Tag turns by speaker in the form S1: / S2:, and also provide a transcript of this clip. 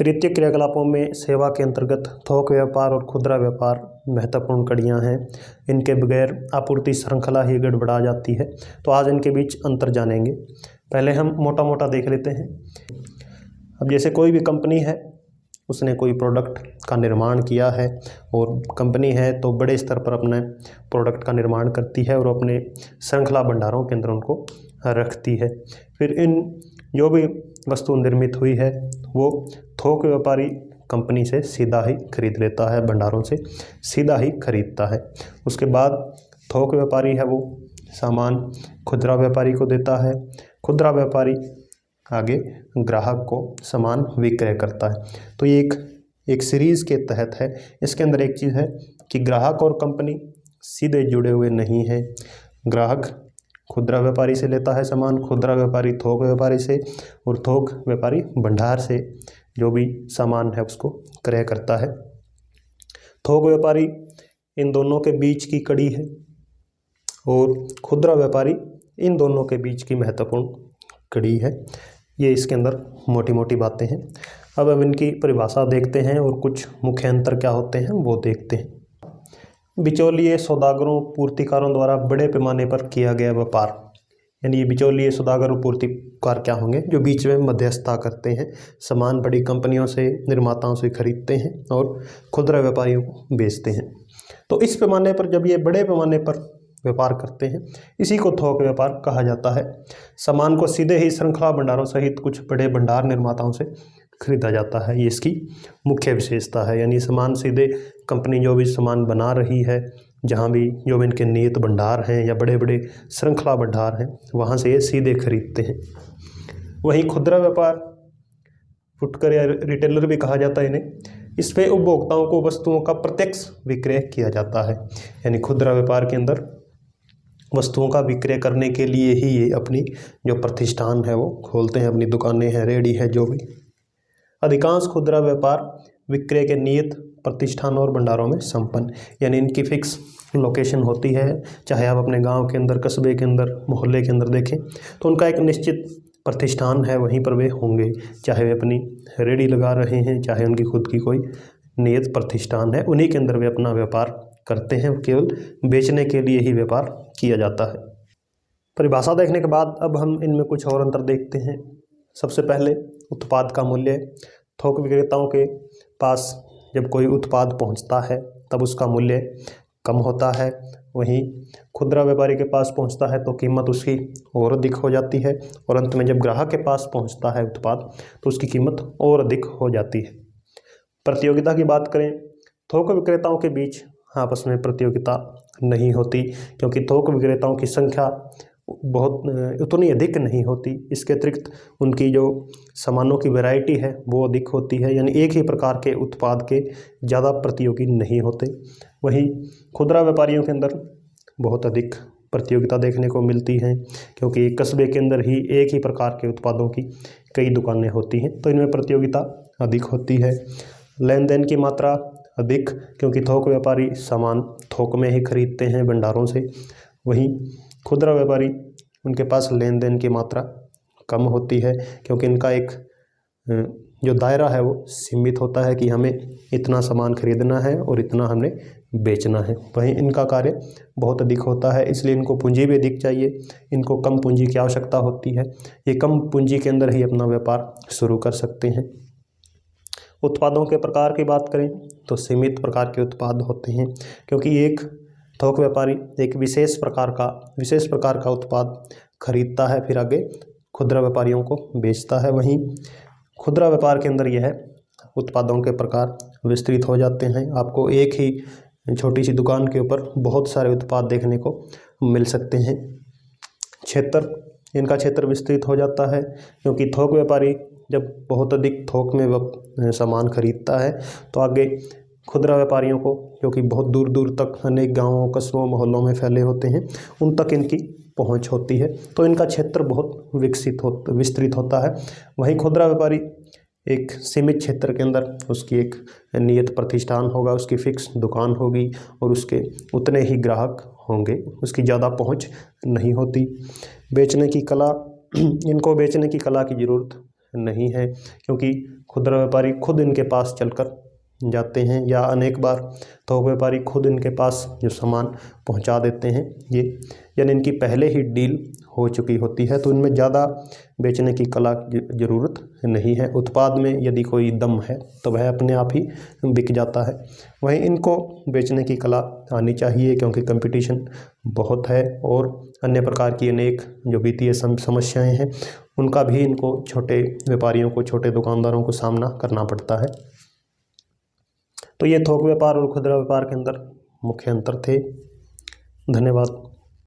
S1: तृतीय क्रियाकलापों में सेवा के अंतर्गत थोक व्यापार और खुदरा व्यापार महत्वपूर्ण कड़ियाँ हैं। इनके बगैर आपूर्ति श्रृंखला ही गड़बड़ा जाती है। तो आज इनके बीच अंतर जानेंगे। पहले हम मोटा मोटा देख लेते हैं। अब जैसे कोई भी कंपनी है, उसने कोई प्रोडक्ट का निर्माण किया है और कंपनी है तो बड़े स्तर पर अपने प्रोडक्ट का निर्माण करती है और अपने श्रृंखला भंडारों के अंदर उनको रखती है। फिर इन जो भी वस्तु निर्मित हुई है वो थोक व्यापारी कंपनी से सीधा ही खरीद लेता है, भंडारों से सीधा ही खरीदता है। उसके बाद थोक व्यापारी है वो सामान खुदरा व्यापारी को देता है, खुदरा व्यापारी आगे ग्राहक को सामान विक्रय करता है। तो ये एक सीरीज़ के तहत है। इसके अंदर एक चीज़ है कि ग्राहक और कंपनी सीधे जुड़े हुए नहीं हैं। ग्राहक खुदरा व्यापारी से लेता है सामान, खुदरा व्यापारी थोक व्यापारी से, और थोक व्यापारी भंडार से जो भी सामान है उसको क्रय करता है। थोक व्यापारी इन दोनों के बीच की कड़ी है और खुदरा व्यापारी इन दोनों के बीच की महत्वपूर्ण कड़ी है। ये इसके अंदर मोटी मोटी बातें हैं। अब हम इनकी परिभाषा देखते हैं और कुछ मुख्य अंतर क्या होते हैं वो देखते हैं। बिचौलिए सौदागरों पूर्तिकारों द्वारा बड़े पैमाने पर किया गया व्यापार, यानी ये बिचौलिए सौदागर और पूर्तिकार क्या होंगे? जो बीच में मध्यस्थता करते हैं, सामान बड़ी कंपनियों से, निर्माताओं से खरीदते हैं और खुदरा व्यापारियों को बेचते हैं। तो इस पैमाने पर जब ये बड़े पैमाने पर व्यापार करते हैं, इसी को थोक व्यापार कहा जाता है। सामान को सीधे ही श्रृंखला भंडारों सहित कुछ बड़े भंडार निर्माताओं से खरीदा जाता है। ये इसकी मुख्य विशेषता है। यानी सामान सीधे कंपनी जो भी सामान बना रही है, जहाँ भी जो भी इनके नियत भंडार हैं या बड़े बड़े श्रृंखला भंडार हैं, वहाँ से ये सीधे खरीदते हैं। वहीं खुदरा व्यापार, फुटकर या रिटेलर भी कहा जाता है इन्हें, इसमें उपभोक्ताओं को वस्तुओं का प्रत्यक्ष विक्रय किया जाता है। यानी खुदरा व्यापार के अंदर वस्तुओं का विक्रय करने के लिए ही ये अपनी जो प्रतिष्ठान है वो खोलते हैं, अपनी दुकानें हैं, रेडी है जो भी। अधिकांश खुदरा व्यापार विक्रय के नियत प्रतिष्ठान और भंडारों में संपन्न, यानी इनकी फिक्स लोकेशन होती है। चाहे आप अपने गांव के अंदर, कस्बे के अंदर, मोहल्ले के अंदर देखें तो उनका एक निश्चित प्रतिष्ठान है, वहीं पर वे होंगे। चाहे वे अपनी रेडी लगा रहे हैं, चाहे उनकी खुद की कोई नियत प्रतिष्ठान है, उन्हीं के अंदर वे अपना व्यापार करते हैं। केवल बेचने के लिए ही व्यापार किया जाता है। परिभाषा देखने के बाद अब हम इनमें कुछ और अंतर देखते हैं। सबसे पहले उत्पाद का मूल्य। थोक विक्रेताओं के पास जब कोई उत्पाद पहुंचता है तब उसका मूल्य कम होता है, वहीं खुदरा व्यापारी के पास पहुंचता है तो कीमत उसकी और अधिक हो जाती है, और अंत में जब ग्राहक के पास पहुंचता है उत्पाद तो उसकी कीमत और अधिक हो जाती है। प्रतियोगिता की बात करें, थोक विक्रेताओं के बीच आपस में प्रतियोगिता नहीं होती, क्योंकि थोक विक्रेताओं की संख्या उतनी अधिक नहीं होती। इसके अतिरिक्त उनकी जो सामानों की वैरायटी है वो अधिक होती है, यानी एक ही प्रकार के उत्पाद के ज़्यादा प्रतियोगी नहीं होते। वहीं खुदरा व्यापारियों के अंदर बहुत अधिक प्रतियोगिता देखने को मिलती है, क्योंकि कस्बे के अंदर ही एक ही प्रकार के उत्पादों की कई दुकानें होती हैं, तो इनमें प्रतियोगिता अधिक होती है। लेन देन की मात्रा अधिक, क्योंकि थोक व्यापारी सामान थोक में ही खरीदते हैं भंडारों से। वहीं खुदरा व्यापारी, उनके पास लेन देन की मात्रा कम होती है, क्योंकि इनका एक जो दायरा है वो सीमित होता है कि हमें इतना सामान खरीदना है और इतना हमने बेचना है। वहीं इनका कार्य बहुत अधिक होता है, इसलिए इनको पूंजी भी अधिक चाहिए। इनको कम पूंजी की आवश्यकता होती है। ये कम पूंजी के अंदर ही अपना व्यापार शुरू कर सकते हैं। उत्पादों के प्रकार की बात करें तो सीमित प्रकार के उत्पाद होते हैं, क्योंकि एक थोक व्यापारी एक विशेष प्रकार का उत्पाद खरीदता है, फिर आगे खुदरा व्यापारियों को बेचता है। वहीं खुदरा व्यापार के अंदर यह उत्पादों के प्रकार विस्तृत हो जाते हैं। आपको एक ही छोटी सी दुकान के ऊपर बहुत सारे उत्पाद देखने को मिल सकते हैं। इनका क्षेत्र विस्तृत हो जाता है, क्योंकि थोक व्यापारी जब बहुत अधिक थोक में सामान खरीदता है तो आगे खुदरा व्यापारियों को, जो कि बहुत दूर दूर तक अनेक गांवों, कस्बों, मोहल्लों में फैले होते हैं, उन तक इनकी पहुंच होती है। तो इनका क्षेत्र बहुत विस्तृत होता है। वहीं खुदरा व्यापारी एक सीमित क्षेत्र के अंदर उसकी एक नियत प्रतिष्ठान होगा, उसकी फिक्स दुकान होगी और उसके उतने ही ग्राहक होंगे, उसकी ज़्यादा पहुंच नहीं होती। बेचने की कला, इनको बेचने की कला की ज़रूरत नहीं है, क्योंकि खुदरा व्यापारी खुद इनके पास चलकर जाते हैं या अनेक बार थोक व्यापारी खुद इनके पास जो सामान पहुंचा देते हैं। ये यानी इनकी पहले ही डील हो चुकी होती है, तो इनमें ज़्यादा बेचने की कला ज़रूरत नहीं है। उत्पाद में यदि कोई दम है तो वह अपने आप ही बिक जाता है। वहीं इनको बेचने की कला आनी चाहिए, क्योंकि कंपटीशन बहुत है और अन्य प्रकार की अनेक जो वित्तीय समस्याएं हैं उनका भी इनको छोटे व्यापारियों को, छोटे दुकानदारों को सामना करना पड़ता है। तो ये थोक व्यापार और खुदरा व्यापार के अंदर मुख्य अंतर थे। धन्यवाद।